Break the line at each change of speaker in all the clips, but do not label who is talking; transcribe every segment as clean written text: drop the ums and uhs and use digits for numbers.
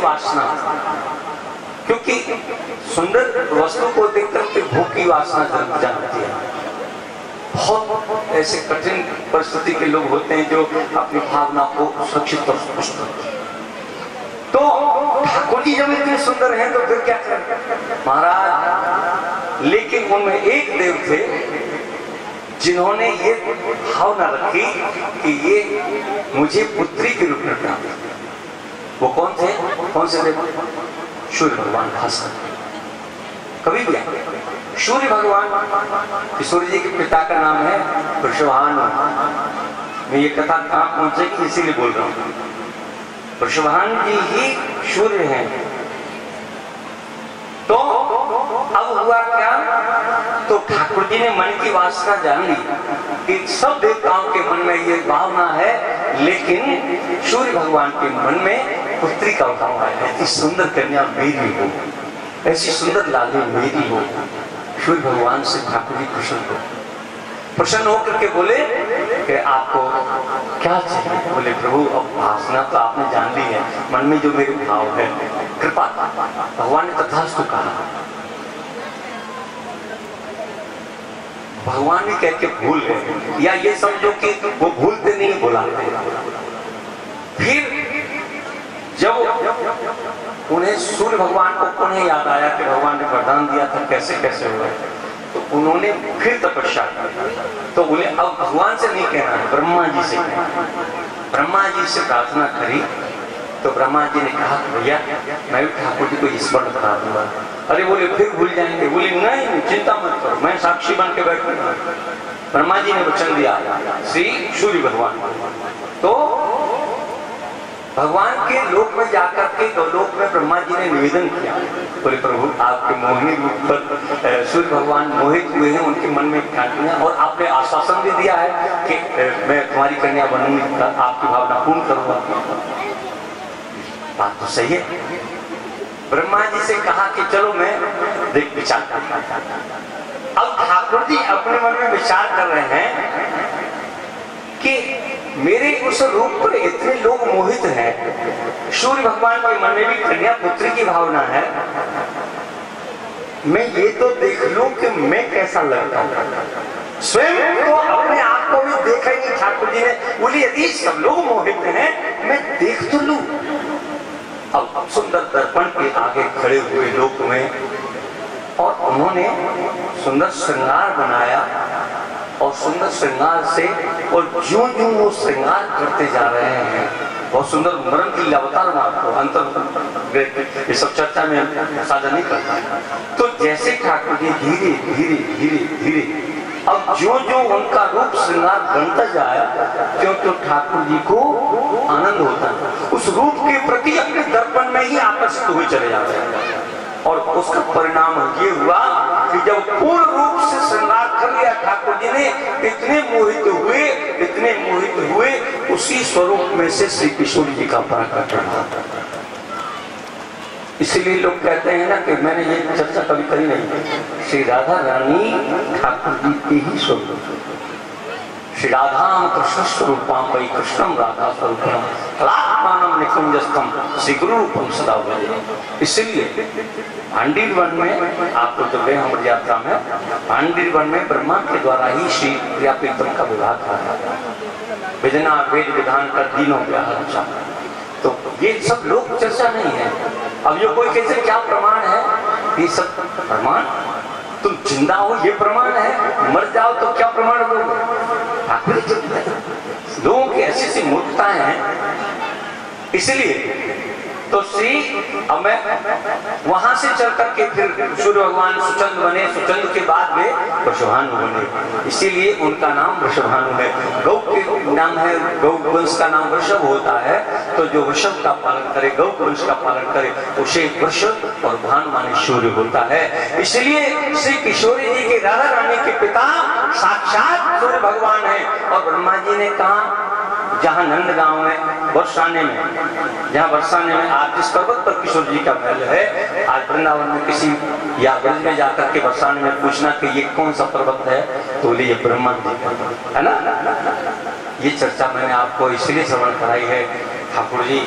वासना, क्योंकि सुंदर वस्तु को देखकर के भूख की वासना जन्मती है। बहुत ऐसे कठिन परिस्थिति के लोग होते हैं जो अपनी भावना को सुरक्षित और स्पष्ट रखते हैं। तो ठाकुर जी जब इतने सुंदर हैं तो फिर क्या करें महाराज। लेकिन उनमें एक देव थे जिन्होंने ये भावना रखी कि ये मुझे पुत्री के रूप में प्राप्त। वो कौन थे? कौन से देव? सूर्य भगवान भास्कर। कभी भी सूर्य भगवान, सूर्य जी के पिता का नाम है वृषभानु। मैं ये कथा कहाँ पहुंचेगी इसीलिए बोल रहा हूँ। वृषभानु जी ही सूर्य हैं। तो अब हुआ क्या, तो ठाकुर जी ने मन की वासना जान ली कि सब देवताओं के मन में ये भावना है, लेकिन सूर्य भगवान के मन में पुत्री का भाव है। ऐसी सुंदर कन्या मेरी हो, ऐसी सुंदर लाली मेरी हो। सूर्य भगवान से ठाकुर जी प्रसन्न होकर के बोले कि आपको क्या चाहिए? बोले प्रभु अब वासना तो आपने जान ली है, मन में जो मेरे भाव है कृपा। भगवान ने तथास्तु कहा। भगवान ने कह के भूल गए, या ये समझो कि वो भूलते नहीं बुलाते। फिर जब उन्हें सूर्य भगवान को पुनः याद आया कि भगवान ने वरदान दिया था, कैसे कैसे हुआ, तो उन्होंने फिर तपस्या की। तो बोले अब भगवान से नहीं कहना है, ब्रह्मा जी से कहना। ब्रह्मा जी से प्रार्थना करी तो ब्रह्मा जी ने कहा भैया मैं भी ठाकुर जी को स्मरण करा दूंगा। अरे बोले फिर भूल जाएंगे। बोले नहीं चिंता मत करो, मैं साक्षी बन के बैठूंगा। ब्रह्मा जी ने वचन दिया श्री सूर्य भगवान। तो भगवान के लोक में जाकर के लोक में ब्रह्मा जी ने निवेदन किया। बोले प्रभु आपके मोहिनी रूप पर सूर्य भगवान मोहित हुए हैं, उनके मन में ख्यातियां, और आपने आश्वासन भी दिया है कि मैं तुम्हारी कन्या बनूंगी, आपकी भावना पूर्ण करूंगा। बात तो सही है। ब्रह्मा जी से कहा कि चलो मैं देख विचार करता। अब ठाकुर जी अपने मन में विचार कर रहे हैं कि मेरे उस रूप पर इतने लोग मोहित हैं, सूर्य भगवान के मन में भी कन्या पुत्री की भावना है, मैं ये तो देख लूं कि मैं कैसा लगता हूं। स्वयं तो अपने आप को भी देखा ही नहीं ठाकुर जी ने। बोली यदि सब लोग मोहित हैं मैं देख तो लूं। अब सुंदर दर्पण के आगे खड़े हुए लोक में, और उन्होंने सुंदर श्रृंगार बनाया, और सुंदर श्रृंगार से, और ज्यों ज्यों वो श्रृंगार करते जा रहे हैं, बहुत सुंदर मरण की अवतार आपको अंतर, ये सब चर्चा में साझा नहीं करता। तो जैसे ठाकुर जी धीरे धीरे धीरे धीरे अब ज्यों ज्यों उनका रूप श्रृंगार बनता जाए, क्यों तो ठाकुर जी को आनंद होता है, उस रूप के प्रति अपने दर्पण में ही आकर्षित हुए चले जाते हैं। और उसका परिणाम ये हुआ कि जब पूर्ण रूप से श्रृंगार कर लिया ठाकुर जी ने, इतने मोहित हुए, उसी स्वरूप में से श्री किशोर जी का प्रकट रहा। इसीलिए लोग कहते हैं ना कि मैंने ये चर्चा कभी करी नहीं, श्री राधा रानी ठाकुर जी के ही स्वरूप, श्री राधा कृष्ण स्वरूपम वही कृष्णम राधा स्वरूपम कलात्मानम निकुंजस्थम श्री गुरु रूपम सदा भजे। इसलिए भांडीर वन में आपको जब गए हमारी यात्रा में, भांडीर वन में ब्रह्मा के द्वारा ही श्री प्रिया प्रीतम का विवाह करा था, विजना वेद विधान का तीनों ब्याह रचा। तो ये सब लोक चर्चा नहीं है। अब ये कोई कैसे क्या प्रमाण है, ये सब प्रमाण, तुम जिंदा हो ये प्रमाण है, मर जाओ तो क्या प्रमाण दोगे? लोगों की ऐसी ऐसी मूर्खताएं हैं। इसलिए तो श्री, अब मैं वहां से चल करके फिर सूर्य भगवान सुचंद बने, सुचंद के बाद में वृषभानु बने, इसीलिए उनका नाम वृषभानु है। गौ के नाम है, गौ वंश का नाम वृषभ होता है, तो जो वृषभ का पालन करे, गौ वंश का पालन करे, उसे वृषभ और भानु माने सूर्य होता है। इसलिए श्री किशोरी जी के राधा रानी के पिता साक्षात सूर्य भगवान है। और ब्रह्मा जी ने कहा जहाँ नंद गांव में बरसाने में, जहाँ बरसाने में आज जिस पर्वत पर किशोर जी का महल है, आज वृंदावन में किसी या ब्रज में जाकर के बरसाने में पूछना कि ये कौन सा पर्वत है, तो बोले ये ब्रह्मा जी है ना। ये चर्चा मैंने आपको इसलिए श्रवण कराई है, ठाकुर जी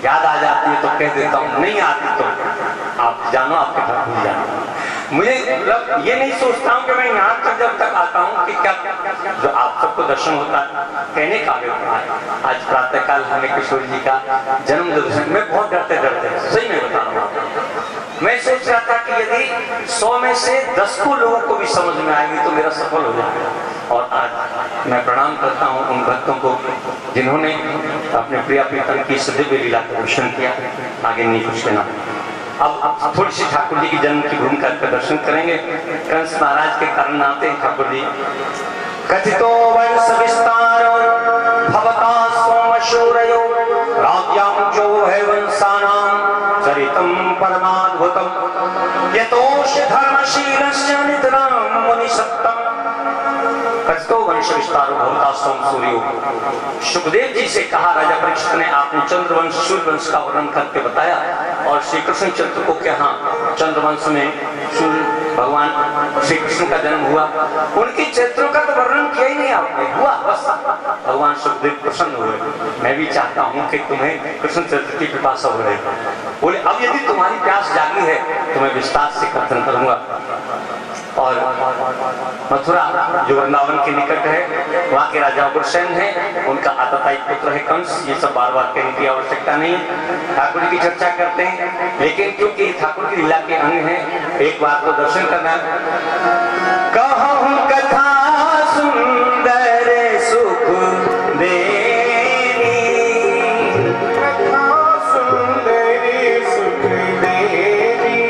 याद आ जाती है तो कह देता हूँ, नहीं आती तो आप जानो, आपके घर भूल जानो। मुझे मतलब ये नहीं सोचता हूँ कि मैं यहाँ तक जब तक आता हूँ कि क्या जो आप सबको दर्शन होता है कहने का भी होता है। आज प्रातःकाल हमें किशोर जी का जन्म दर्शन, मैं बहुत डरते सही में बता रहा हूँ। मैं सोच रहा था कि यदि 100 में से 10 को लोगों को भी समझ में आएगी तो मेरा सफल हो जाएगा। और आज मैं प्रणाम करता हूँ उन भक्तों को जिन्होंने अपने प्रिया प्रीतम की सदैव लीला का दर्शन किया। आगे नहीं कुछ लेना। अब थोड़ी सी ठाकुर जी की जन्म की भूमिका का दर्शन करेंगे। कंस महाराज के कारण आते हैं ठाकुर जी। कथितो वंश विस्तारो भवता सोमशूरयो राज्यां जो है वंशानां चरितम परमाद्भुतम यतोष धर्मशीलस्य नितरां मुनिसत्तम। कथितो वंश विस्तारो भवता सोमशूरयो। सुखदेव जी से कहा राजा परीक्षित ने, आपने चंद्रवंश सूर्य वंश का वर्णन करके बताया और श्री कृष्ण चंद्र को क्या, हाँ चंद्रवंश में सूर्य भगवान श्री कृष्ण का जन्म हुआ, उनके चरित्रों का तो वर्णन किया ही नहीं आपने, हुआ बस। भगवान सुखदेव प्रसन्न हुए। मैं भी चाहता हूँ कि तुम्हें कृष्ण चरित्र की पिपासा हो रही। बोले अब यदि तुम्हारी प्यास जागी है तो मैं विस्तार से कथन करूंगा। और मथुरा जो वृंदावन के निकट है, वहाँ के राजा उग्रसेन है, उनका आतताई पुत्र है कंस। ये सब बार बार कहने की आवश्यकता नहीं, ठाकुर जी की चर्चा करते हैं। लेकिन क्योंकि ठाकुर की लीला के अंग हैं, एक बार तो दर्शन करना। कहूं कथा सुंदर सुख देनी, कथा सुंदर सुख देनी,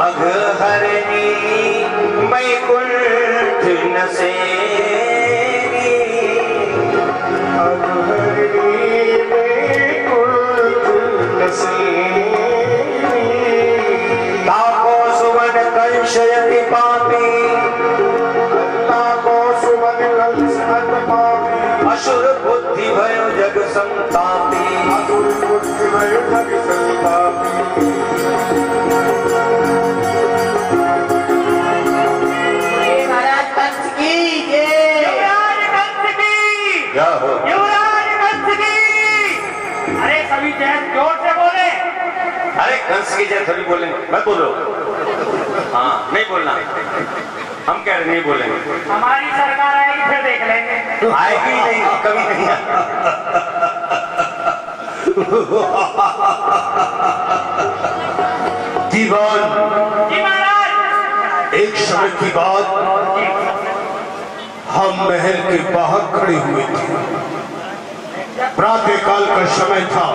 अघहरनी वैकुंठ नसेनी, अघहरनी वैकुंठ नसेनी, ताको सुवर्ण कंशयति पापी, ताको सुवर्ण कंशयति पापी, असुर बुद्धि भयो जग संतापी, असुर बुद्धि भयो जग संतापी। जोर से बोले। अरे कंस की जय थोड़ी बोले, मत बोलो। हाँ नहीं बोलना, हम कह रहे नहीं बोलेंगे।
हमारी सरकार आएगी फिर देख लेंगे।
आएगी नहीं, कभी नहीं।
दीवान
जी महाराज,
एक समय की बात, हम महल के बाहर खड़े हुए थे। प्रातःकाल का समय था।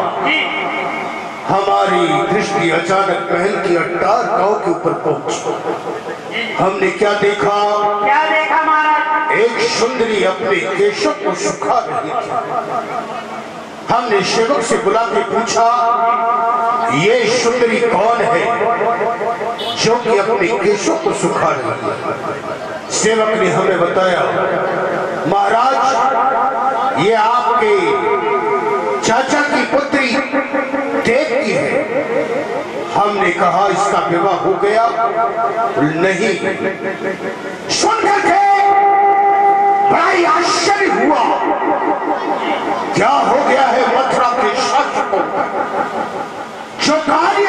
हमारी दृष्टि अचानक महल की 18 गांव के ऊपर पहुंची। हमने क्या देखा?
क्या देखा महाराज?
एक सुंदरी अपने केशों को सुखा रही थी। हमने सेवक से बुला के पूछा, ये सुंदरी कौन है जो कि अपने केशों को सुखा रही है? सेवक ने हमें बताया, महाराज ये आपके चाचा की पुत्री देव की है। हमने कहा इसका विवाह हो गया? नहीं। सुनकर के बड़ा ही आश्चर्य हुआ, क्या हो गया है मथुरा के शासकों को? जो कार्य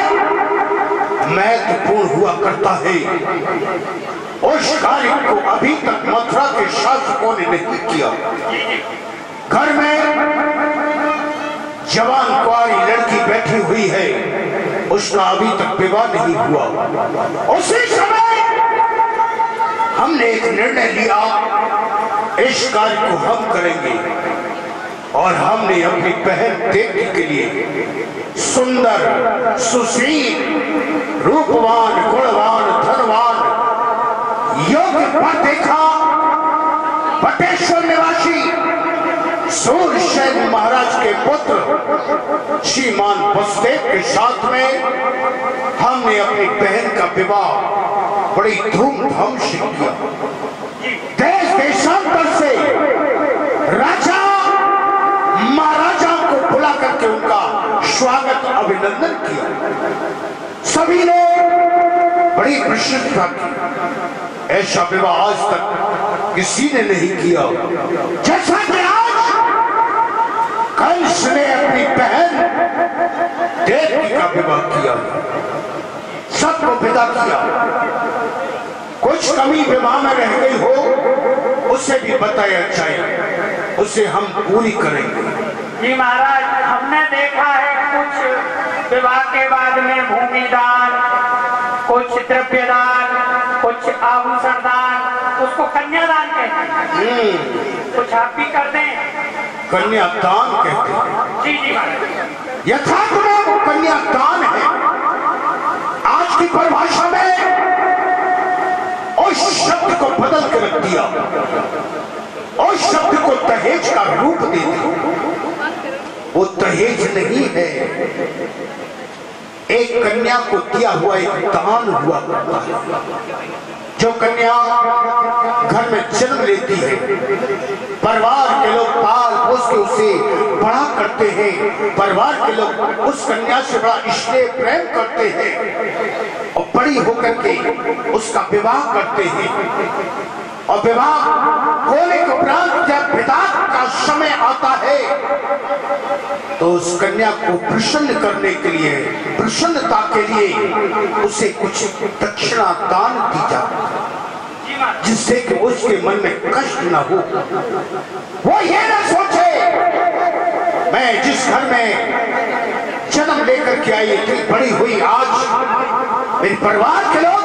महत्वपूर्ण हुआ करता है उस कार्य को अभी तक मथुरा के शासकों ने नहीं किया। घर में जवान कुंवारी लड़की बैठी हुई है, उसका अभी तक विवाह नहीं हुआ। उसी समय हमने एक निर्णय लिया, इस कार्य को हम करेंगे। और हमने अपनी बहन देवी के लिए सुंदर, सुशील, रूपवान, गुणवान, धनवान योग्य पर देखा। बटेश्वर निवासी सूरसेन महाराज के पुत्र श्रीमान वसुदेव के साथ में हमने अपनी बहन का विवाह बड़ी धूमधाम से किया। देश देशांतर से राजा महाराजा को बुला करके उनका स्वागत अभिनंदन किया। सभी ने बड़ी प्रसन्नता की। ऐसा विवाह आज तक किसी ने नहीं किया। जैसा कि आज कंस ने अपनी बहन बेटी का विवाह किया, सबको विदा किया। कुछ कमी विवाह में रह गई हो उसे भी बताया जाए, उसे हम पूरी करेंगे।
जी महाराज, हमने देखा है कुछ विवाह के बाद में भूमि दान, कुछ द्रव्य दान, कुछ आभूषण दान, उसको कन्यादान कहते हैं। कुछ आप भी कर दें।
कन्यादान कहते हैं।
जी जी महाराज।
यथार्थ में वो कन्यादान है। आज की परिभाषा में उस शब्द को बदल कर रख दिया, उस शब्द को दहेज का रूप दे दिया। वो दहेज नहीं है, एक कन्या को दिया हुआ एक दान हुआ करता है। जो कन्या घर में जन्म लेती है, परिवार के लोग पाल पोस के उसे बड़ा करते हैं, परिवार के लोग उस कन्या से बड़ा स्नेह प्रेम करते हैं और बड़ी होकर के उसका विवाह करते हैं। और विवाह होने के उपरांत जब पिता का समय आता है तो उस कन्या को प्रसन्न करने के लिए, प्रसन्नता के लिए उसे कुछ दक्षिणा दान दी जाती है, जिससे कि उसके मन में कष्ट न हो। वो ये न सोचे मैं जिस घर में जन्म लेकर के आई थी, बड़ी हुई, आज मेरे परिवार के लोग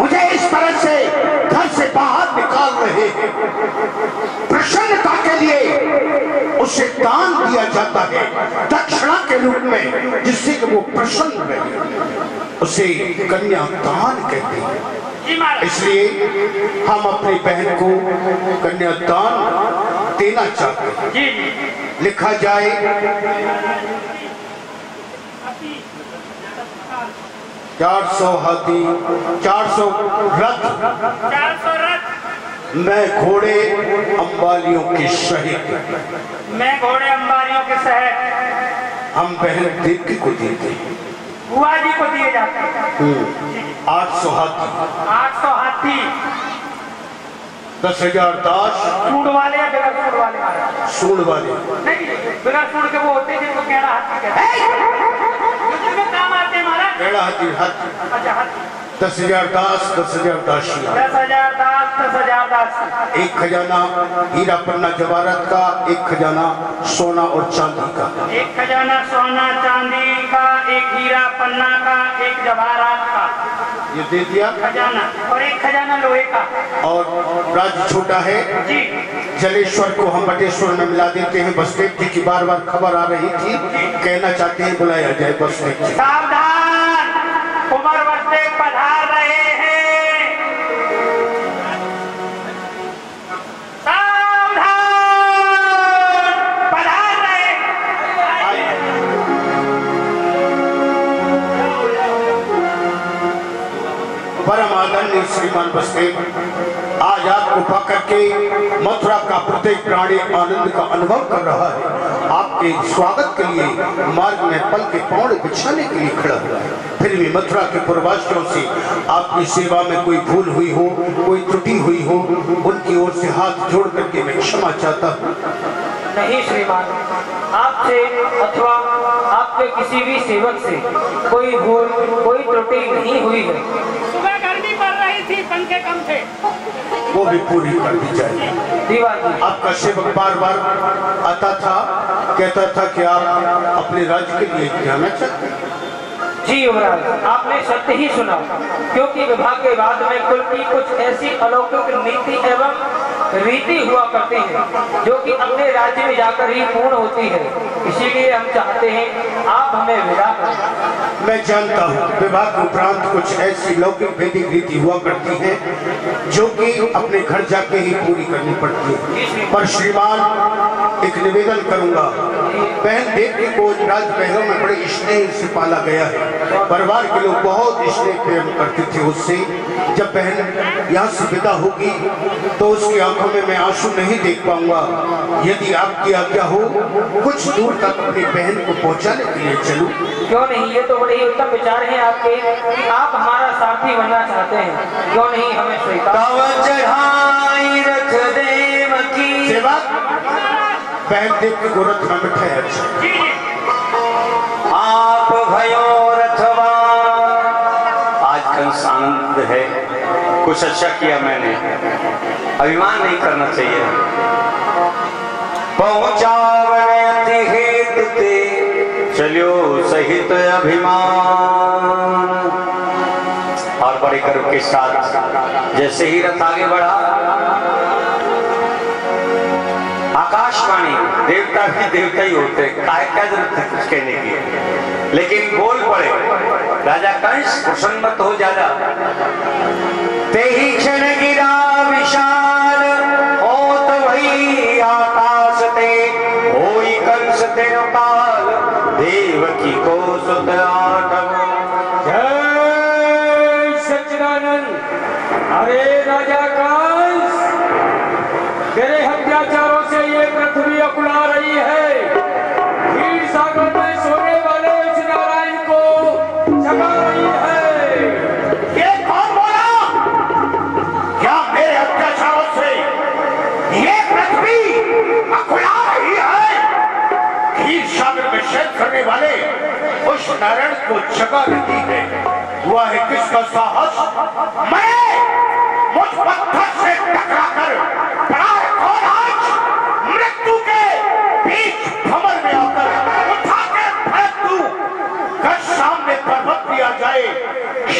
मुझे इस तरह से घर से बाहर निकाल रहे हैं। प्रसन्नता के लिए उसे दान दिया जाता है दक्षिणा के रूप में, जिससे कि वो प्रसन्न रहे, उसे कन्यादान कहते हैं। इसलिए हम अपनी बहन को कन्यादान देना चाहते हैं। लिखा जाए 400 हाथी, 400 रथ,
400 रथ,
मैं घोड़े अंबालियों के शहीद,
मैं घोड़े अंबारियों के शहर
हम बहन देवकी को देते हैं।
बुआ जी को दिए जाते हैं।
800 हाथी,
800 हाथी,
10,000 दास,
सूंड वाले या बिना सूंड वाले महाराज?
सूंड वाले
नहीं, बिना सूंड के वो होते हैं जिनको केड़ा हाथी कहते हैं। में काम आते हैं महाराज।
केड़ा हाथी, हाथी।
अच्छा, हाथी।
10,000 दास, 10,000 दासियां,
10,000 दास, 10,000 दासी।
एक खजाना हीरा पन्ना जवाहरात का, एक खजाना सोना और चांदी का,
एक खजाना सोना चांदी का, एक हीरा पन्ना का, एक जवाहरात का,
ये दे दिया
खजाना, और एक खजाना लोहे का।
और राज्य छोटा है
जी,
जलेश्वर को हम बटेश्वर में मिला देते हैं। बसदेव जी की बार बार खबर आ रही थी, कहना चाहते हैं बुलाया जाए बसदेव जी।
सावधान, कुंवर बसदेव पधार रहे हैं। सावधान, पधार रहे हैं।
परम आदरणीय श्रीमान बसदेव, आज आपको पाकर के मथुरा का प्रत्येक प्राणी आनंद का अनुभव कर रहा है। आपके स्वागत के लिए मार्ग में पल के पौड़े बिछाने के लिए खड़ा हुआ है। फिर भी मथुरा के पूर्ववासियों से आपकी सेवा में कोई भूल हुई हो, कोई त्रुटि हुई हो, उनकी ओर से हाथ जोड़ करके मैं क्षमा चाहता हूँ।
नहीं श्रीमान, आपसे अथवा आपके किसी भी सेवक से कोई भूल, कोई त्रुटि नहीं हुई है। सुबह गर्मी पड़ रही थी, पंखे कम थे,
वो भी पूरी कर दी जाएगी।
दीवार
आपका सेवक बार बार आता था, कहता था कि आप अपने राज्य के लिए जाना चाहते हैं।
जी युवराज, आपने सत्य ही सुना, क्योंकि विवाह के बाद में कुल की कुछ ऐसी अलौकिक नीति एवं रीति हुआ करती है जो कि अपने राज्य में जाकर ही पूर्ण होती है। इसीलिए हम चाहते हैं आप हमें विदा करें।
मैं जानता हूँ विवाह के उपरांत कुछ ऐसी लौकिक वैदिक रीति हुआ करती है जो कि अपने घर जाके ही पूरी करनी पड़ती है। पर श्रीमान, एक निवेदन करूंगा, बहन देवकी को राजमहलों में बड़े स्नेह से पाला गया है। परिवार के लोग बहुत स्नेह प्रेम करते थे उससे। जब बहन यहाँ से विदा होगी तो उसकी आंखों में मैं आंसू नहीं देख पाऊंगा। यदि आपकी आज्ञा हो, कुछ दूर तक अपनी बहन को पहुँचाने के लिए चलूं।
क्यों नहीं, ये तो बड़े उत्तम विचार हैं आपके कि आप हमारा साथी बनना चाहते हैं। क्यों नहीं, हमें स्वीकार।
चढ़ाई रख देव की
सेवा बहन देव की गोरख में बैठे। अच्छा,
आप कुछ अच्छा किया मैंने, अभिमान नहीं करना चाहिए। पहुंचावने अति हेत ते चलियो सहित अभिमान। और बड़े गर्व के साथ जैसे ही रथ आगे बढ़ा, आकाशवाणी, देवता भी देवता ही होते, क्या जरूरत है कुछ कहने की, लेकिन बोल पड़े। राजा कंस प्रसन्न मत हो ज्यादा। ते ही क्षण गिरा विशाल होत वही आकाश ते, होई कंस ते काल देवकी को सुत आठव।
जय सच्चिदानंद। अरे राजा कंस, तेरे अत्याचारों से ये पृथ्वी अकुला रही है। क्षीर सागर में सोने वाले उस नारायण को जगा रही है।
ये कौन बोला? क्या मेरे अत्याचारों से ये पृथ्वी अकुला रही है? क्षीर सागर में शयन करने वाले उस नारायण को जगा रही है। हुआ है किसका साहस? मैं मुझ पत्थर से टकराकर पड़ा है कौन आज? मृत्यु के बीच भंवर में आकर उठा के फेंक दूं। घर सामने पर्वत भी आ जाए,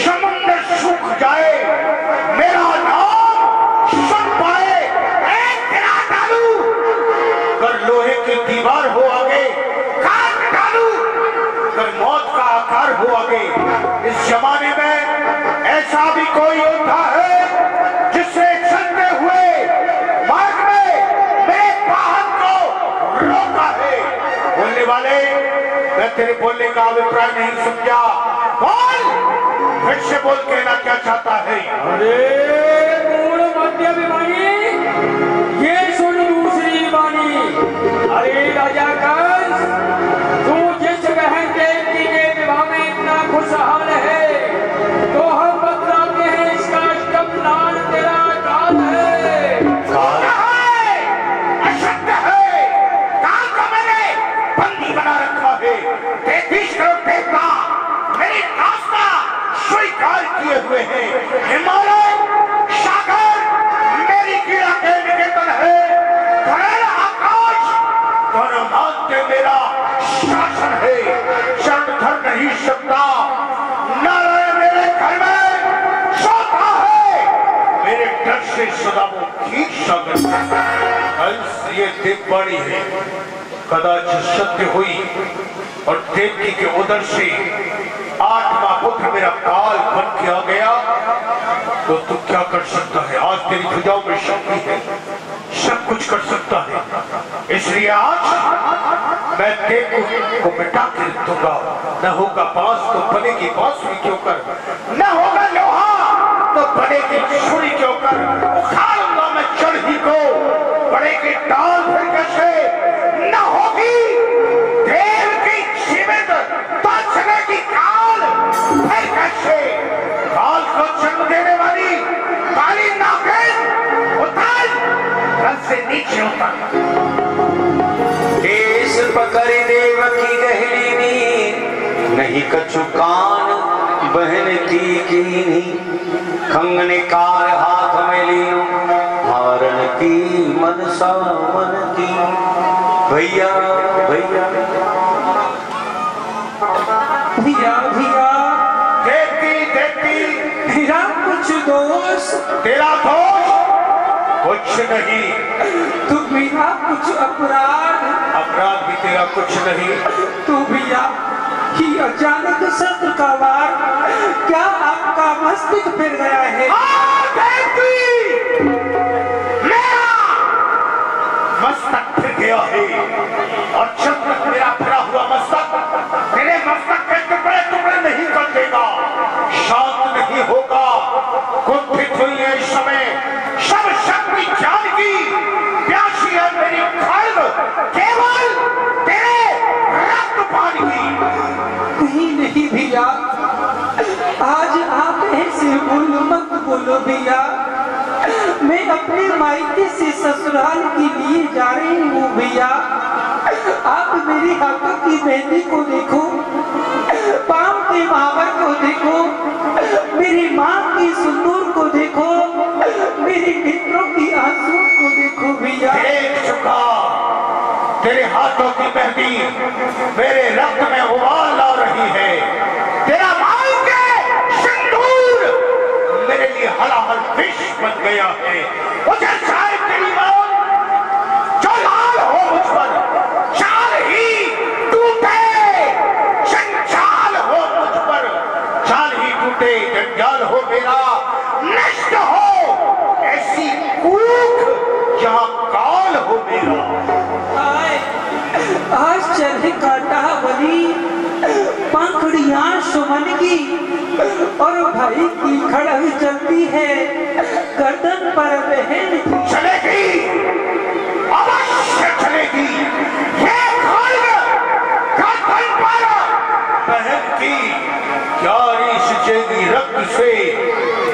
समुद्र सूख जाए, मेरा नाम सुन पाए, एक गिरा डालू। अगर लोहे की दीवार हो आगे, काट डालू। अगर मौत का आकार हो आगे। इस जमाने में ऐसा भी कोई योद्धा है जिससे चलते हुए मार्ग में मेरे वाहन को रोका है? बोलने वाले, मैं तेरे बोलने का अभिप्राय नहीं समझा। बोल, फिर से बोल, कहना क्या चाहता है?
अरे मूल मध्याभिमानी, ये सुन दूसरी वाणी। अरे राजा कंस, तू जिस बहन देवकी के विवाह में इतना खुशहाल है, तो हम बतलाते हैं इसका अष्टम नाम तेरा काल है।
काल है, अशक्त है। काल को मैंने बंदी बना रखा है। 33 करोड़ देवता मेरी आस्था स्वीकार किए हुए हैं। हिमालय सागर मेरी कीड़ा के निकेतन है। धरल आकाश दोनों मानते मेरा शासन है। चरण धर नहीं सकता। नारायण मेरे घर में सोता है। मेरे डर से सदा वो खींच सागर। कंस, ये देववाणी है, कदाचित सत्य हुई और देवकी के उदर से 8वां पुत्र मेरा काल बन के आ गया, तो तू क्या कर सकता है? आज तेरी भुजाओं में शक्ति है, सब कुछ कर सकता है। इसलिए आज मैं देवकी को मिटा के दूंगा। न होगा बांस तो बनेगी बांसुरी क्यों कर, न होगा लोहा तो बनेगी छुरी क्यों कर। उखाड़ूंगा मैं चढ़ी को, बड़ेगी डाल फिर कैसे। न होगी देव की जीवित तो चलेगी काल फिर कैसे। काल को जन्म देने वाली काली नागिन उतर, रथ से नीचे उतर।
केस पकड़ देवकी गहरी नींद, नहीं कछु कान बहन की कीनी। खंगने कार हाथ में लीनो, मारन की मनसा मन की। भैया भैया
भैया भैया,
देवकी देवकी,
तेरा कुछ दोष?
तेरा दोष कुछ नहीं।
तू बिना कुछ अपराध?
अपराध भी तेरा कुछ नहीं।
तू भैया कि अचानक शस्त्र का वार, क्या आपका मस्तिष्क फिर गया है?
मेरा मस्तक फिर गया है, और जब तक मेरा फिरा हुआ मस्तक तेरे मस्तक के टुकड़े टुकड़े नहीं कर देगा, शांत नहीं होगा। कुंठित हुई है इस समय सब शक्ति जान की, प्यासी है मेरी खड्ग केवल तेरे रक्त पान की।
नहीं नहीं भैया, आज आप ऐसे बोलो मत बोलो भैया। मैं अपने मायके से ससुराल के लिए जा रही हूँ भैया। आप मेरी हाथों की मेहंदी को देखो, पाँव के के बाबर को देखो, मेरी माँ की सिंदूर को देखो, मेरे मित्रों की आंसू को देखो भैया।
देख चुका, तेरे हाथों की मेहंदी मेरे रक्त में उबाल ला रही है। तेरा मांग के सिंदूर मेरे लिए हलाहल विष बन गया है। मुझे शायद तेरी मौत जो लाल हो मुझ पर, चाल ही टूटे, जंजाल हो मुझ पर, चाल ही टूटे, जंजाल हो मेरा, नष्ट हो ऐसी कूख जहां काल हो मेरा।
आज चल काटा बली, पंखुड़ियां सुमन की और भाई की खड़ग चलती है गर्दन पर बहन की।
चलेगी, अवश्य चलेगी, ये गर्दन पर बहन की प्यारी सिंचेगी रक्त से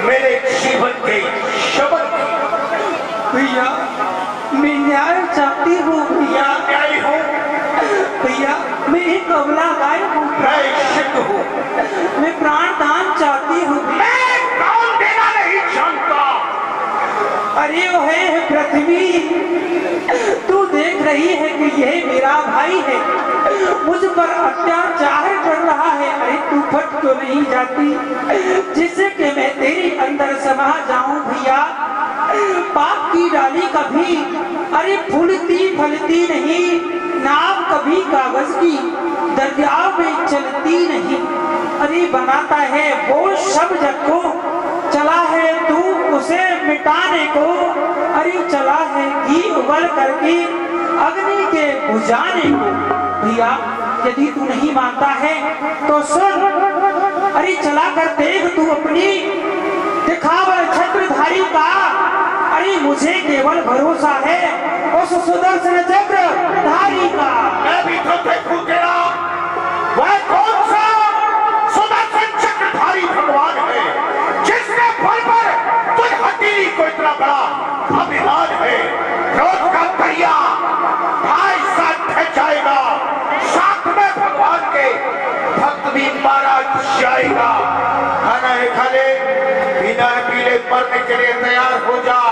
मेरे जीवन के शब्द की।
भैया मैं न्याय चाहती हूँ भैया,
न्याय हूँ
भैया मैं एक अबला गाय हूँ,
प्रायश्चित हूँ,
मैं प्राण दान चाहती हूँ।
मैं प्राण देना नहीं जानता।
अरे वो है पृथ्वी, तू देख रही है कि यह मेरा भाई है, मुझ पर अत्याचार कर रहा है। अरे तू फट क्यों नहीं जाती जिससे कि मैं तेरे अंदर समा जाऊं भैया। पाप की डाली कभी अरे फूलती फलती नहीं, नाव कभी कागज की दरिया में चलती नहीं। अरे बनाता है वो सब जग को, चला है तू उसे मिटाने को। अरे चला है घी उबल करके अग्नि के बुझाने को। भैया यदि तू नहीं मानता है तो सुन, अरे चला कर देख तू अपनी दिखावर छत्रधारी का। अरे मुझे केवल भरोसा है उस सुदर्शन चक्रधारी का।
मैं भी तो देखूं तेरा, वह कौन सा सुदर्शन चक्रधारी भगवान है जिसने पल पर तुझ हथेली को इतना बड़ा अभिमान है। क्रोध का दरिया भाई साथ ढह जाएगा, साथ में भगवान के भक्त भी मारा जाएगा। खाना है खा ले, पीना है पी ले, मरने के लिए तैयार हो जा।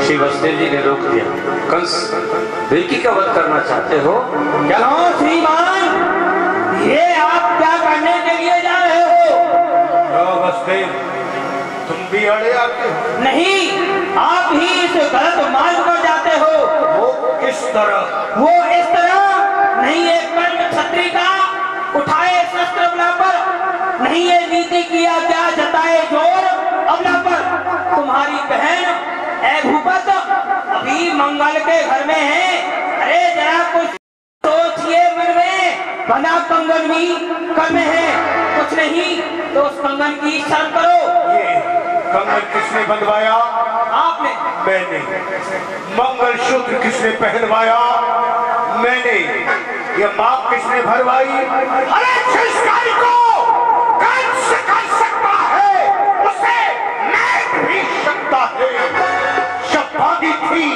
श्री वसुदेव जी ने रोक दिया। कंस देवकी का वध करना चाहते हो क्या?
श्रीमान, ये आप क्या करने के लिए जा रहे हो?
वसुदेव तुम भी अड़े आते हो?
नहीं, आप ही इस गलत मार्ग पर जाते हो।
वो किस तरह?
वो इस तरह नहीं, ये कर्म क्षत्रिय का उठाए शस्त्र अबला पर नहीं, ये नीति किया क्या जताए जोर अबला पर। तुम्हारी बहन ए भूपत अभी मंगल के घर में है। अरे जरा कुछ सोचिए मन में, बना कंगन भी कर में है, कुछ नहीं तो उस कंगन की शर्म करो।
ये कंगन किसने बंधवाया?
आपने।
मैंने। मंगल सूत्र किसने पहनवाया? मैंने। ये मां किसने भरवाई? अरे जिस गाय को कंस कर सकता है उसे मैं भी सकता है। जब बांधी थी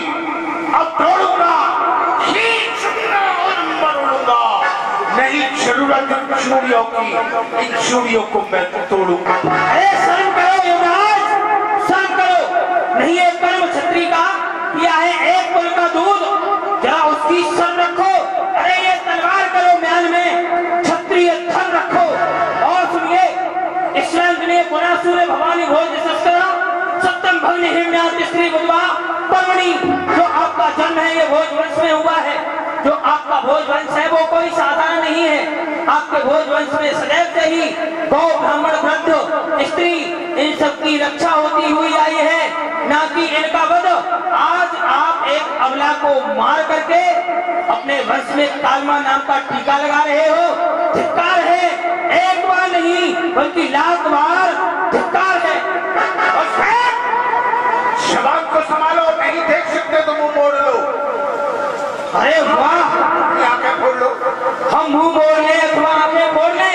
अब तोड़ूंगा, खींचूंगा और मरोड़ूंगा। नहीं जरूरत इन चूड़ियों की, इन चूड़ियों को मैं तोड़ूंगा।
अरे शर्म करो युवराज, शर्म करो। नहीं ये कर्म क्षत्रिय का किया है एक कुल का दूध, जरा उसकी शर्म रखो। अरे ये तलवार करो म्यान में, क्षत्रिय धन रखो। और सुनिए, ईश्वर ने गुणासुर भवानी भोज शस्त्र सप्तम भग्नि हिम्यात स्त्री बुधवा पर्वणि, जो आपका जन्म है ये भोज वंश में हुआ है। जो आपका भोज वंश है वो कोई साधारण नहीं है। आपके भोज वंश में सदैव से ही गौ ब्राह्मण वृद्ध स्त्री इन सब की रक्षा होती हुई आई है, ना कि इनका वध। आज आप एक अबला को मार करके अपने वंश में तालमा नाम का टीका लगा रहे हो। धिक्कार है, एक बार नहीं बल्कि लाख बार धिक्कार है।
जवान को संभालो, नहीं देख सकते तो मुंह मोड़ लो।
अरे वाह,
आंखें खोल लो।
हम मुंह मोड़ ले अथवा आंखें खोल ले।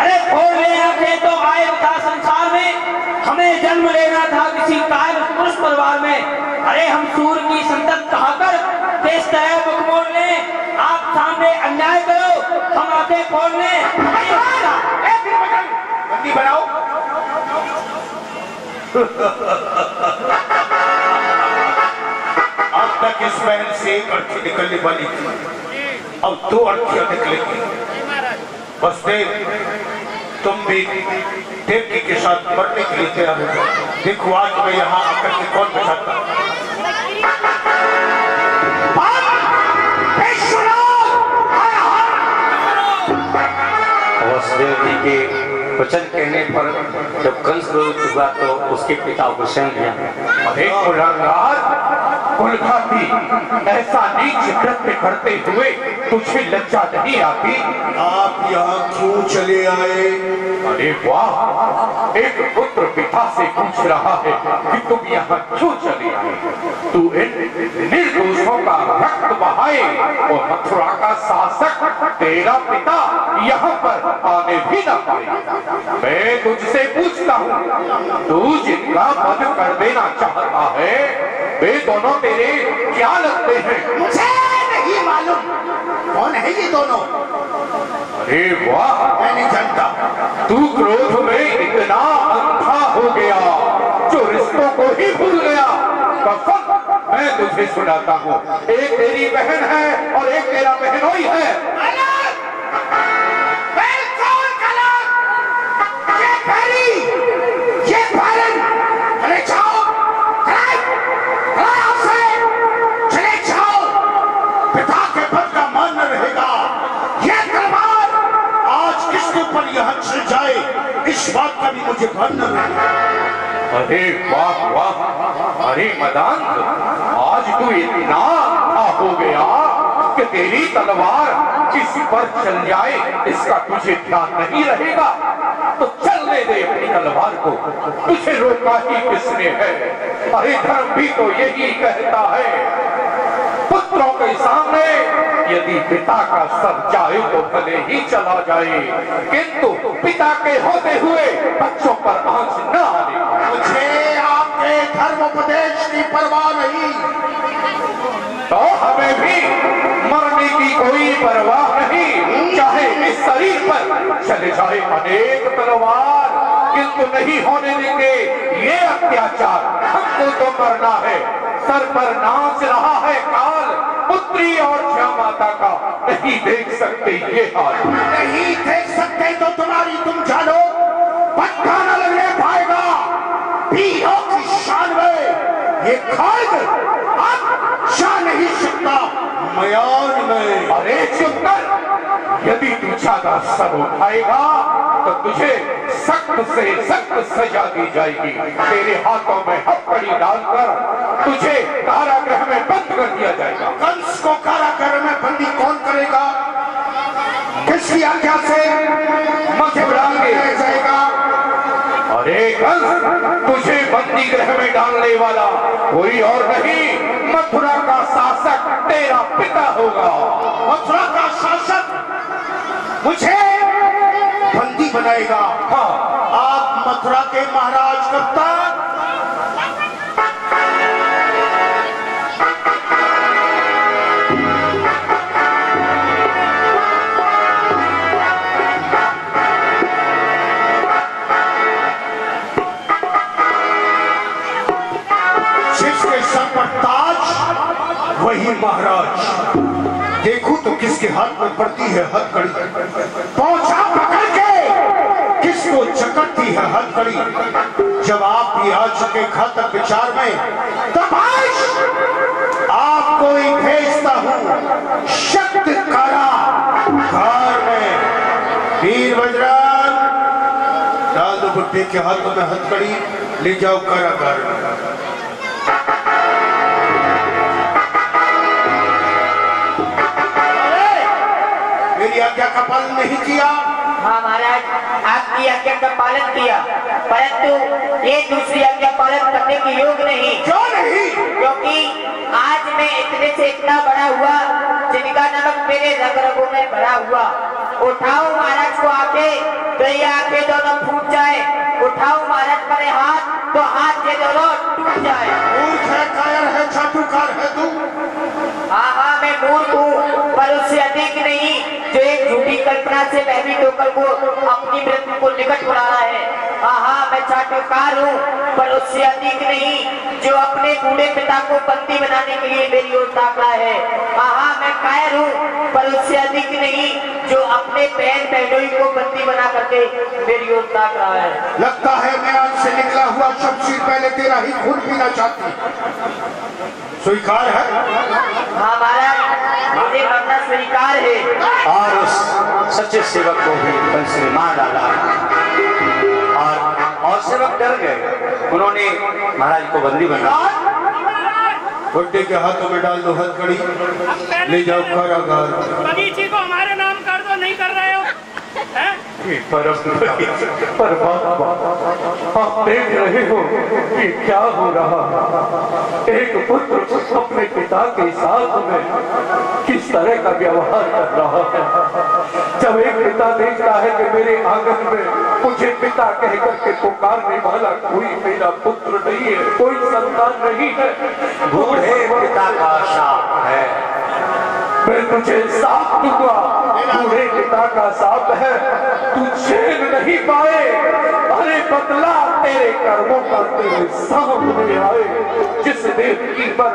अरे खोल ले आंखें तो आए था संसार में, हमें जन्म लेना था किसी कायर पुरुष परिवार में। अरे हम सूर्य की संतत कहाकर किस तरह मुख मोड़ ले। आप सामने अन्याय करो, हम आके बोलने
बंदी बनाओ। अब तक इस महल से एक अर्थी निकलने वाली थी, अब 2 अर्थियां निकलेंगी। बस तुम भी देवकी के साथ मरने के लिए तैयार हो। देखो आज मैं यहाँ आकर के कौन बचाता हूँ।
वसुदेव जी के वचन कहने पर जब कंस क्रोधित हुआ तो उसके पिता को स्वयं दिया।
अरे कुलघाती, ऐसा नीच कृत्य करते हुए तुझे लज्जा नहीं आती? आप यहाँ क्यों चले आए? अरे वाह, एक पुत्र पिता से पूछ रहा है कि तुम यहाँ क्यों चले आए? तू इन निर्दोषों का रक्त बहाए और मथुरा का शासक तेरा पिता यहाँ पर आने भी न पाए। मैं तुझसे पूछता हूँ, तू जिनका वध कर देना चाहता है वे दोनों तेरे क्या लगते हैं? मुझे नहीं मालूम कौन है ये दोनों। अरे वाह, मैं नहीं जानता। तू क्रोध में इतना अंधा हो गया जो रिश्तों को ही भूल गया। कसम, मैं तुझे सुनाता हूँ, एक तेरी बहन है और एक तेरा बहनोई है। इस बात का भी मुझे भान न रहे। अरे वाह वाह, अरे मदान, आज तू इतना हो गया कि तेरी तलवार किसी पर चल जाए इसका तुझे ध्यान नहीं रहेगा। तो चलने दे अपनी तलवार को, तुझे रोका ही किसने है? अरे धर्म भी तो यही कहता है, पुत्रों के सामने यदि पिता का सर जाए तो भले ही चला जाए, किंतु पिता के होते हुए बच्चों पर आंच न आने। मुझे आपके धर्मोपदेश की परवाह नहीं, तो हमें भी मरने की कोई परवाह नहीं। चाहे इस शरीर पर चले जाए अनेक तलवार, किंतु नहीं होने देंगे ये अत्याचार। हमको तो मरना है। सर पर नाच रहा है काल, पुत्री और श्या माता का नहीं देख सकते ये हाल। नहीं देख सकते तो तुम्हारी तुम जानो पट्टा न लगने पाएगा। वीरों की शान में ये खाद अब जा नहीं सकता मयान में। अरे चुप कर, यदि तू ज्यादा सर उठाएगा तो तुझे सख्त से सख्त सजा दी जाएगी। तेरे हाथों में हथकड़ी डालकर तुझे कारागृह में बंद कर दिया जाएगा। कंस को कारागृह में बंदी कौन करेगा? किसकी आज्ञा से मथुरा में जाएगा? अरे कंस, तुझे बंदी गृह में डालने वाला कोई और नहीं, मथुरा का शासक तेरा पिता होगा। मथुरा का शासक मुझे बंदी बनाएगा? हाँ, आप मथुरा के महाराज कब तक? जिसके सर पर ताज वही महाराज। देखो तो किसके हाथ में पड़ती है हथकड़ी, पहुंचा पकड़ के किसको चकटती है हथकड़ी। जब आप भी आ चुके घातक विचार में, तब आपको ही भेजता हूं शक्ति कारागार में। वीर बजरंग, डाल दो बुड्ढे के हाथों में हथकड़ी, ले जाओ कारागार में। मेरी आज्ञा का पालन नहीं किया?
हाँ महाराज, आपकी आज्ञा का पालन किया, परंतु ये दूसरी आज्ञा पालन करने के योग नहीं।
क्यों नहीं?
क्योंकि आज मैं इतने से इतना बड़ा हुआ जिनका नमक मेरे रग रगों में भरा हुआ। उठाओ महाराज को आके तो ये आंखें दोनों फूट जाए, उठाओ महाराज मेरे हाथ तो हाथ ये दोनों टूट जाए।
मूर्ख है, कायर है, चाटुकार है तू।
हाँ हाँ, मैं मूर्ख हूँ, पर उससे अधिक कल्पना से भयभीत होकर वो अपनी मृत्यु को निकट बुला रहा है। हाँ, मैं चाटुकार हूँ, पर उससे अधिक नहीं, जो अपने बूढ़े पिता को बंदी बनाने के लिए मेरी ओर ताक रहा है। हाँ, मैं कायर हूँ, पर उससे अधिक नहीं, जो अपने बहन बहनोई को बंदी बना करके मेरी ओर ताक रहा है।
लगता है मैं आज से निकला हुआ शमशीर पहले तेरा ही खून पीना चाहती। स्वीकार है?
हाँ महाराज, मुझे मरना स्वीकार है।
और उस सच्चे सेवक को भी कंस ने मार डाला और सेवक डर गए। उन्होंने महाराज को बंदी बना
बुड्ढे के हाथों में डाल दो हथकड़ी, ले जाओ कारागार।
बगीची को हमारे नाम कर दो, नहीं कर रहे हो?
परमात्मा, आप देख रहे हो कि क्या हो रहा है। एक पुत्र अपने पिता के साथ में किस तरह का व्यवहार कर रहा है। जब एक पिता देखता है कि मेरे आंगन में मुझे पिता कह करके पुकारने वाला कोई मेरा पुत्र नहीं है, कोई संतान नहीं है,
बूढ़े पिता का शाप है।
मैं तुझे साफ दूंगा। बूढ़े पिता का साप है, तू चैन नहीं पाए। अरे बदला तेरे कर्मों का तेरे सामने आए। जिस देवकी पर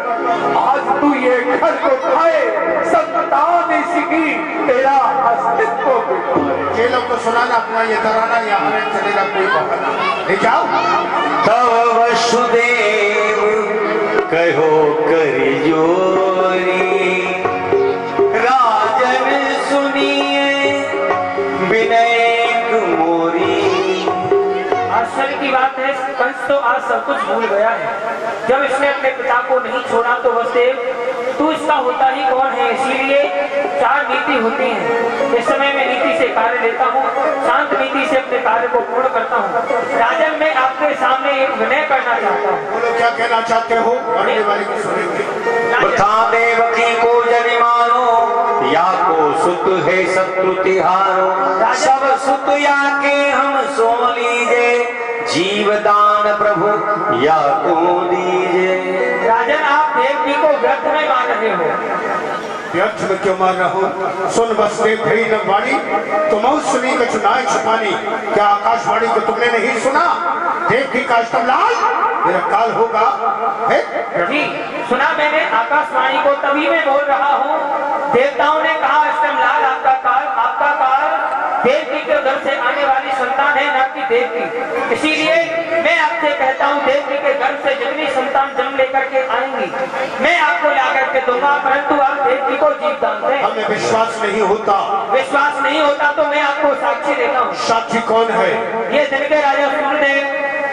आज तू ये घर को खाए, संतान इसकी तेरा अस्तित्व भी।
चेलों को सुनाना अपना ये तराना, यहाँ में चलेगा कोई बहाना। ले जाओ।
तब वसुदेव कहो करी जोरी, राजन सुनिए विनय मोरी।
आश्चर्य की बात है, कंस तो आज सब कुछ भूल गया है। जब इसने अपने पिता को नहीं छोड़ा तो वसुदेव तू इसका होता ही कौन है। इसीलिए चार नीति होती है। इस समय मैं नीति से कार्य लेता हूँ, शांत नीति से अपने कार्य को पूर्ण करता हूँ। राजन, मैं आपके सामने एक विनय करना चाहता हूँ।
बोलो क्या कहना चाहते हो? मरने वाले की सुनेंगे।
प्रथा देवकी को जनि मानो, या को सुत है शत्रु तिहारो। सब सुत या के हम सो लीजे, जीवदान प्रभु या को दीजे।
राजन, आप देवकी को व्यर्थ में मान रहे हो।
व्यर्थ में क्यों मार रहा हूँ? सुन वसुदेव भई न वाणी, तुम सुनी कछु नाय छुपानी। क्या आकाशवाणी को तुमने नहीं सुना? देवकी का अष्टमलाल मेरा काल होगा है?
जी सुना मैंने, आकाशवाणी को तभी मैं बोल रहा हूँ। देवताओं ने कहा अष्टमलाल आपका काल देवकी के घर से आने वाली संतान है, ना कि देवकी। इसीलिए मैं आपसे कहता हूँ, देवकी के घर से जितनी संतान जन्म लेकर के आएंगी मैं आपको ला करके दूंगा, परंतु आप देवकी को जीवदान दें।
हमें विश्वास नहीं होता।
विश्वास नहीं होता तो मैं आपको साक्षी देता हूँ।
साक्षी कौन है?
ये दिन के राजा सूर्यदेव,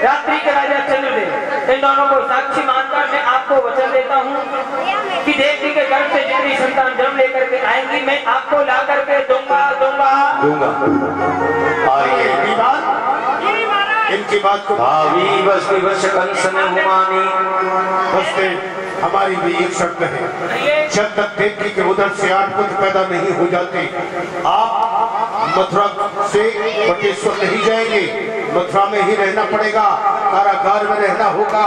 रात्रि के राजा चंद्रदेव, इन दोनों को साक्षी मानकर मैं आपको वचन देता हूँ कि देवकी के घर से जितनी संतान जन्म लेकर के आएंगी मैं आपको ला करके दूंगा।
और ये
इनकी बात को
भावी वश कंस न हुमानी।
बसते हमारी भी एक शर्त है, जब तक देवकी के उधर से 8 पुत्र पैदा नहीं हो जाते आप मथुरा से बटेश्वर नहीं जाएंगे। मथुरा में ही रहना पड़ेगा, कारागार में रहना होगा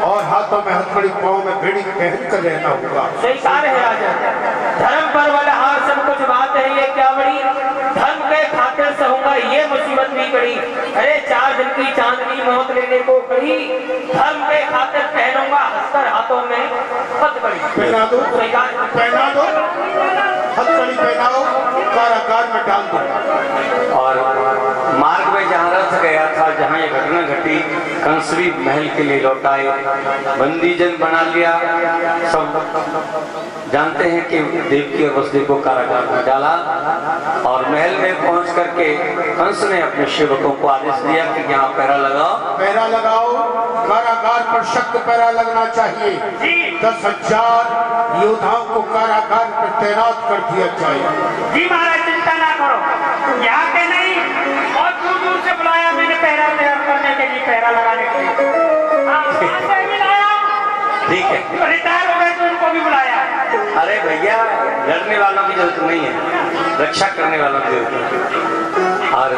और हाथों में हथकड़ी, पाँव में बेड़ी पहन कर रहना होगा।
सही कार्य है राजा, धर्म पर बलहार सब कुछ बात है। ये क्या बड़ी धर्म के खातिर सहूंगा ये मुसीबत भी कड़ी। अरे 4 दिन की चांदनी मौत लेने को कड़ी, धर्म के खातिर पहनूंगा हंसकर हाथों में हथकड़ी।
पहना दो, पहना दो, हथकड़ी पहनाओ, कारागार में डाल दो।
और मार्ग में जहाँ रथ गया था, जहाँ ये घटना घटी, कंस भी महल के लिए लौट आए, बंदी जन बना लिया। सब जानते हैं कि देवकी और वसुदेव को कारागार में डाला और महल में पहुंच करके कंस ने अपने सेवकों को आदेश दिया कि यहाँ पहरा लगाओ।
पहरा लगाओ, कारागार पर सख्त पहरा लगना चाहिए। 10,000 योद्धाओं को कारागार पर तैनात कर दिया जाए।
जी महाराज, चिंता ना करो, यहाँ के नहीं बहुत दूर दूर से बुलाया मैंने पहरा तैयार करने के लिए, पहरा लगाने के लिए। हाँ, से भी लाया।
ठीक है,
रिटायर हो गए तो उनको भी बुलाया।
अरे भैया, लड़ने वालों की जरूरत नहीं है, रक्षा करने वालों की जरूरत है। और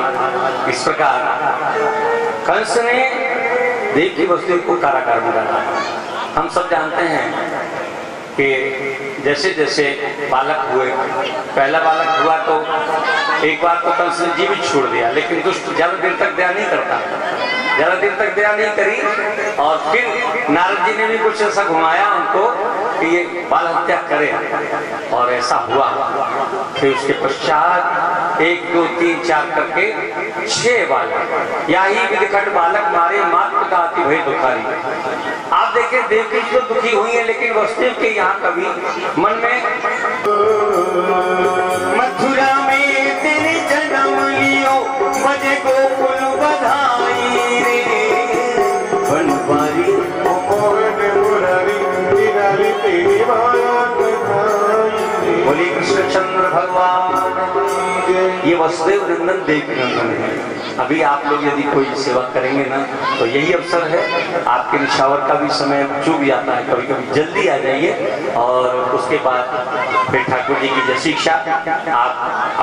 इस प्रकार कंस ने देवकी वसुदेव को कारागार में डाला। हम सब जानते हैं कि जैसे जैसे बालक हुए, पहला बालक हुआ तो एक बार तो कंस ने जीवित छोड़ दिया, लेकिन दुष्ट ज्यादा देर तक दया नहीं करता, ज्यादा देर तक दया नहीं करी। और फिर नारद जी ने भी कुछ ऐसा घुमाया उनको कि ये बाल हत्या करे, और ऐसा हुआ। फिर उसके पश्चात 1 2 3 4 करके 6 बालक, यही विधिखट बालक मारे मात्र का अति भय दुखारी। आप देखें देवकी तो दुखी हुई है, लेकिन वसुदेव के यहाँ कभी मन में
मथुरा में तेरे जन्म लियो बजे गोकुल बधाई रे बनवारी
बोली कृष्णचंद्र भगवान। ये वसुदेव नंदन देवकी नंदन है। अभी आप लोग यदि कोई सेवा करेंगे ना तो यही अवसर है। आपके निशावर का भी समय चूक जाता है, कभी कभी जल्दी आ जाइए, और उसके बाद फिर ठाकुर जी की जैसी इच्छा आप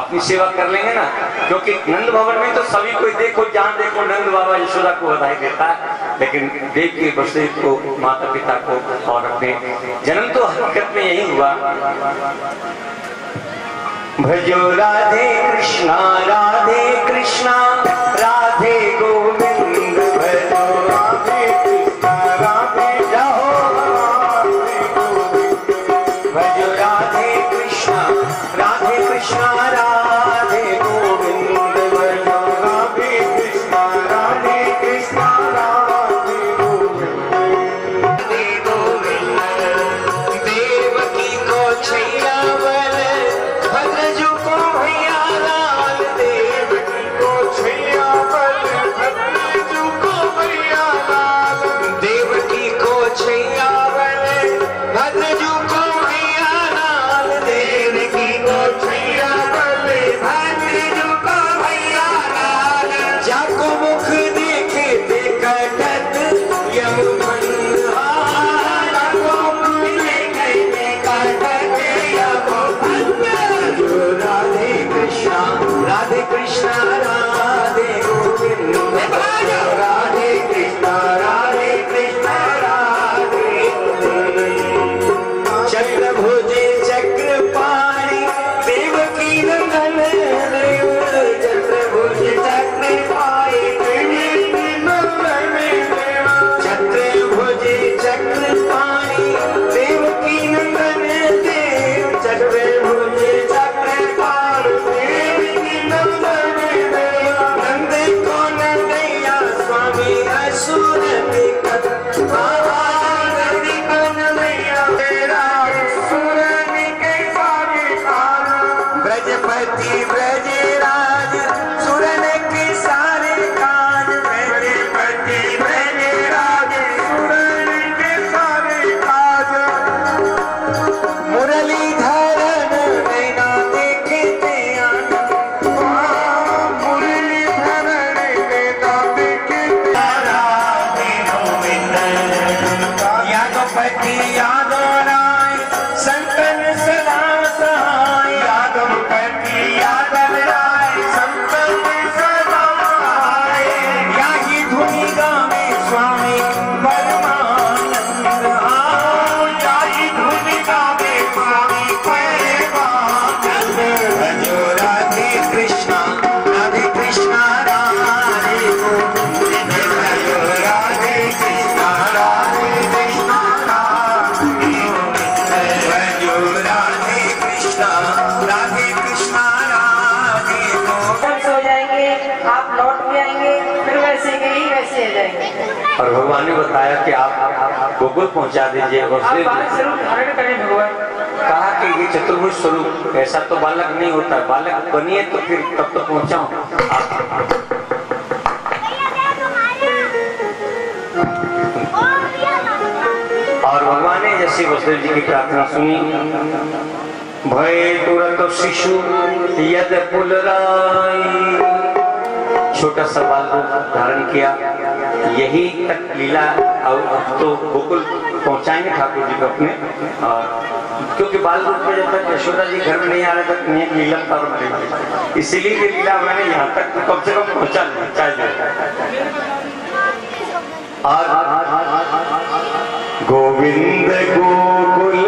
अपनी सेवा कर लेंगे ना। क्योंकि नंद भवन में तो सभी कोई देखो जहाँ देखो नंद बाबा यशोदा को बधाई देता है, लेकिन देव के वसुदेव को, माता पिता को, और अपने जन्म तो हकीकत में यही हुआ।
भजो राधे कृष्णा राधे गोविंद भजो राधे कृष्णा राधे जाओ भजो राधे कृष्णा राधे गोविंद भजो राधे कृष्णा राधे गोविंद देवकी को छैया बल भद्रजू को भैया लाल देवकी को छैया बल भद्रजू को भैया लाल देवकी को छैया बल भद्रजू को भैया लाल देवकी को छैया बल भद्रजू को भैया लाल जाको मुख देखे देखत यम मन जाको मुख देखे देखत यम मन राधे कृष्णा राधे गोविंद राधे कृष्णा राधे चक्रभुजे चक्रपाणि देवकी नंदन देव चक्रभुजे चक्रपाणि देवकी नंदन देव चक्रभुजे चक्रपाणि देवकी नंदन देव चक्रभुजे चक्रपाणि देवकी नंदन देव नंद को नंदैया स्वामी असुर निकट नंदी को नंदैया तेरा असुर निकट सारे काल ब्रजपति ब्रजराज सुरन के सारे काज ब्रजपति ब्रजराज सुरन के सारे काज मुरलीधरन नैना देखते आनंद मुरलीधरन नैना देखते राधे गोविंद यादवपति यादव राय संतन सदा सहाय यादवपति यादव राय संतन सदा सहाय याही धुनी गावे स्वामी परमानंद याही धुनी गावे स्वामी परमानंद भजो राधे कृष्णा राधे गोविंद भजो राधे कृष्णा भजो राधे कृष्णा राधे गोविंद
सो जाएंगे, आप लौट के आएंगे, फिर वैसे के ही वैसे आ जाएंगे।
और भगवान ने बताया कि आप गोकुल पहुंचा दीजिए।
आप
वसुदेव
बालक स्वरूप धारण करें भगवान।
कहा कि ये चतुर्भुज स्वरूप, ऐसा तो बालक नहीं होता, बालक बनिए तो फिर तब तो पहुंचाऊं आप। और भगवान ने जैसे वसुदेव जी की प्रार्थना सुनी, भय तुरंत शिशु यद पुलराई, छोटा सा बाल रूप धारण किया। यही तक लीला, और अब तो गोकुल पहुंचाएंगे ठाकुर जी को अपने। और क्योंकि बाल रूप में जब तक यशोदा जी घर में नहीं आ रहे तक नहीं लीला कर बनेगी, इसीलिए ये लीला मैंने यहाँ तक तो कम से कम पहुंचा और गोविंद गोकुल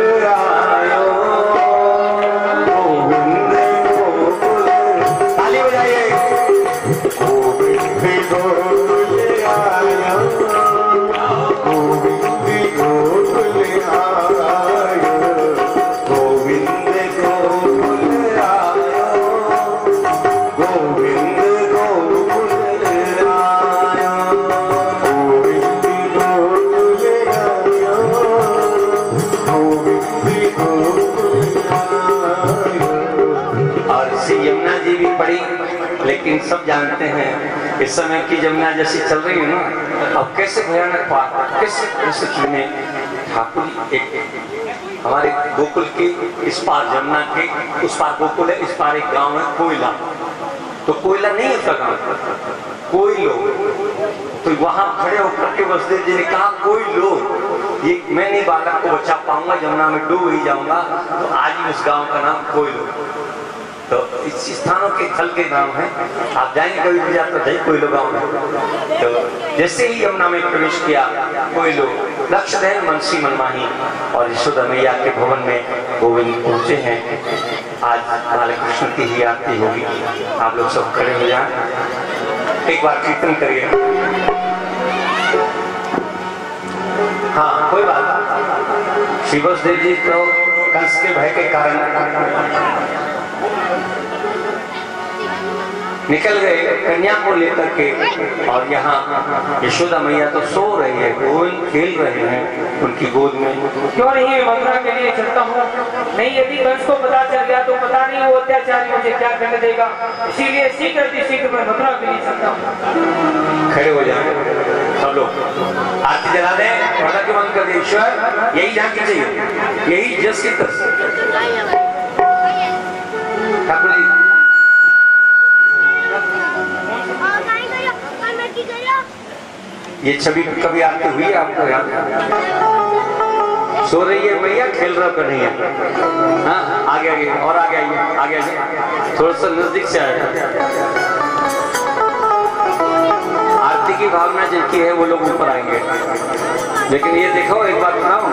लेकिन सब जानते हैं इस समय की जमुना जैसी चल रही है ना, अब कैसे भयानक पार, कैसे कैसे चुने ठाकुर एक हमारे गोकुल की इस पार जमुना के उस पार गोकुल है, इस पार एक गांव है कोयला, तो कोयला नहीं है उसका गांव, कोई लोग, तो वहां खड़े होकर के वसुदेव जी ने कहा कोई लोग, ये मैं नहीं बालक को बचा पाऊंगा, जमुना में डूब ही जाऊंगा, तो आज ही उस गांव का नाम कोई लोग। तो इस स्थानों के थल के गांव है, आप जाएंगे कभी भी जाते तो कोई लोग गाँव में। तो जैसे ही यमुना में प्रवेश किया कोई लोग लक्ष्यधन मनसी मनमाही और यशोदा मैया के भवन में गोविंद पहुंचे हैं। आज बाल कृष्ण की ही आरती होगी, आप लोग सब खड़े हो जाए, एक बार कीर्तन करिए। हाँ कोई बात, श्री वसुदेव जी तो कंस के भय के कारण निकल गए कन्या को लेकर के, और यहाँ यशोदा मैया तो सो रही है, गोविंद खेल रहे हैं उनकी गोद में।
क्यों नहीं मथुरा के लिए चलता हूँ, नहीं यदि कंस को पता चल गया तो पता नहीं वो अत्याचारी मुझे क्या दंड देगा, इसीलिए शीघ्र मैं मथुरा के लिए चलता हूँ।
खड़े हो जाए सब लोग, आरती जला दें, पर्दा के बंद कर दे, ईश्वर यही झांकी चाहिए, यही जस की तस। ठाकुर जी ये छवि कभी आरती हुई है आपको याद? सो रही है मैया, खेल रहा कन्हैया। हाँ आगे आगे और आगे आइए, आगे आइए, थोड़ा सा नजदीक से आए। आरती की भावना जिनकी है वो लोग ऊपर आएंगे, लेकिन ये देखो एक बात बताऊं,